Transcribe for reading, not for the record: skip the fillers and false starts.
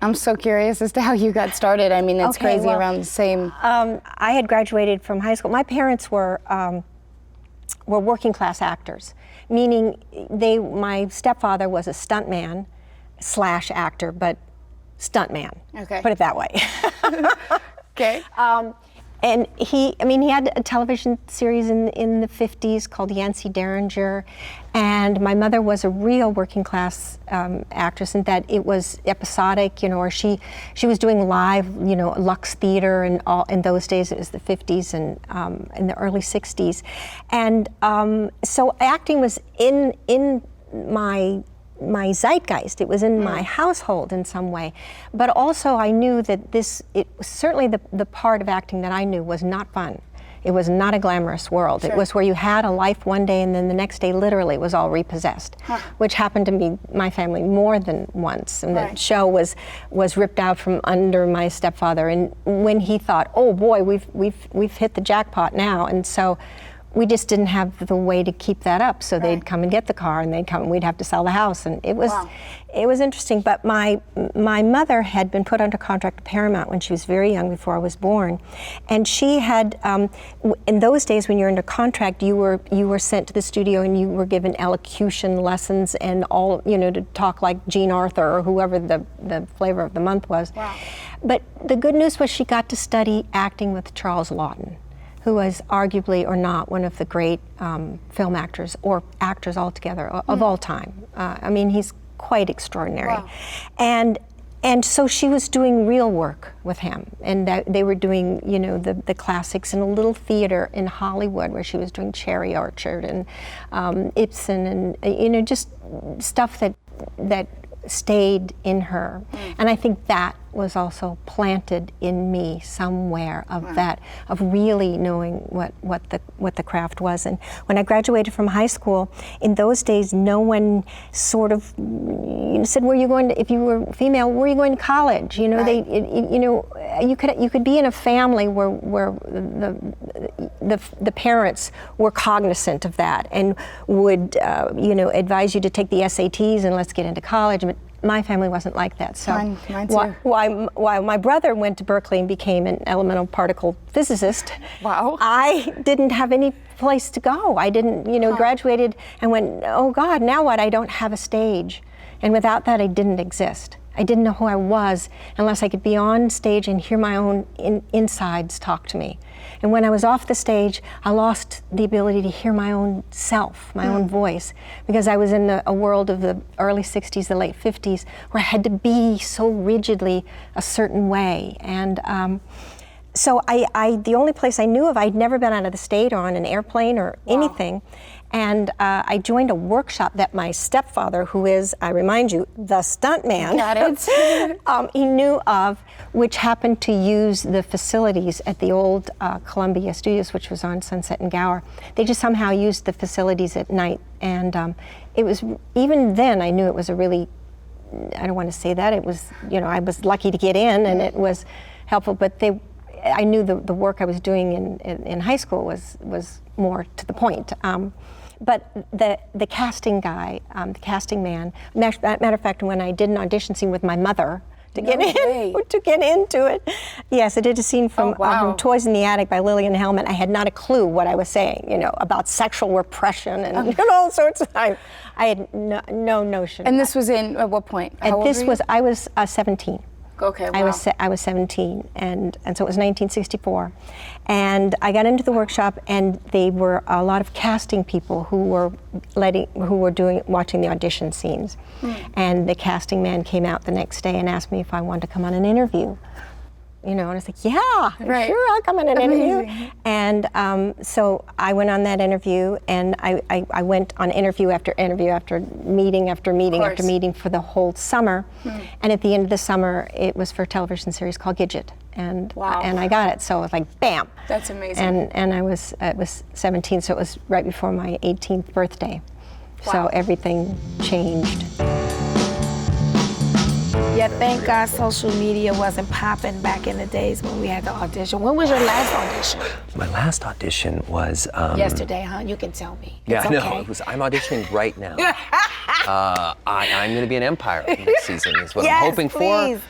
I'm so curious as to how you got started. I mean, it's crazy around the same. I had graduated from high school. My parents were working class actors, meaning my stepfather was a stuntman / actor, but stuntman. Okay. Put it that way. Okay. And he had a television series in the 50s called Yancy Derringer, and my mother was a real working class actress in that it was episodic, or she was doing live, Lux Theater, and all in those days it was the 50s and in the early 60s, and so acting was in my zeitgeist. It was in my household in some way, but also I knew that certainly the part of acting that I knew was not fun. It was not a glamorous world. Sure. It was where you had a life one day and then the next day literally it was all repossessed, which happened to me, my family, more than once. And the show was ripped out from under my stepfather. And when he thought, oh boy, we've hit the jackpot now, and so we just didn't have the way to keep that up. So they'd come and get the car, and we'd have to sell the house, and it was interesting. But my mother had been put under contract to Paramount when she was very young, before I was born, and she had in those days when you're under contract, you were sent to the studio and you were given elocution lessons and all, to talk like Jean Arthur or whoever the flavor of the month was. Wow. But the good news was she got to study acting with Charles Laughton, who was arguably or not one of the great film actors or actors altogether of all time. He's quite extraordinary. Wow. And so she was doing real work with him, and they were doing, the classics in a little theater in Hollywood where she was doing Cherry Orchard and Ibsen and just stuff that stayed in her. And I think that was also planted in me somewhere of really knowing what the craft was. And when I graduated from high school, in those days, no one sort of said, "Where are you going to?" If you were female, where are you going to college? You could be in a family where the parents were cognizant of that and would advise you to take the SATs and let's get into college. But my family wasn't like that. So mine too. While my brother went to Berkeley and became an elemental particle physicist, wow, I didn't have any place to go. I didn't, graduated and went, oh God, now what? I don't have a stage. And without that, I didn't exist. I didn't know who I was unless I could be on stage and hear my own insides talk to me. And when I was off the stage, I lost the ability to hear my own self, my own voice, because I was in a world of the early 60s, the late 50s, where I had to be so rigidly a certain way. And so the only place I knew of, I'd never been out of the state or on an airplane or anything. And I joined a workshop that my stepfather, who is, I remind you, the stuntman, he knew of, which happened to use the facilities at the old Columbia Studios, which was on Sunset and Gower. They just somehow used the facilities at night. And it was, even then, I knew it was a really, I don't want to say that, it was, I was lucky to get in and it was helpful, but I knew the work I was doing in high school was more to the point. But the casting guy, the casting man, matter of fact, when I did an audition scene with my mother to get into it, yes, I did a scene from Toys in the Attic by Lillian Hellman. I had not a clue what I was saying, about sexual repression and all sorts of. I had no notion. And this was in at what point? How old were you? I was 17. Okay, wow. I was 17, and so it was 1964, and I got into the workshop, and they were a lot of casting people who were watching the audition scenes, and the casting man came out the next day and asked me if I wanted to come on an interview. And I was like, yeah, sure, I'll come on an interview. And so I went on that interview, and I went on interview after interview after meeting after meeting after meeting for the whole summer. And at the end of the summer, it was for a television series called Gidget. And I got it, so it was like, bam. That's amazing. And I was 17, so it was right before my 18th birthday. Wow. So everything changed. Yeah, thank God social media wasn't popping back in the days when we had to audition. When was your last audition? My last audition was... yesterday, huh? You can tell me. Yeah, it's I know. Okay. I'm auditioning right now. I'm going to be an Empire this season is what I'm hoping for. Please.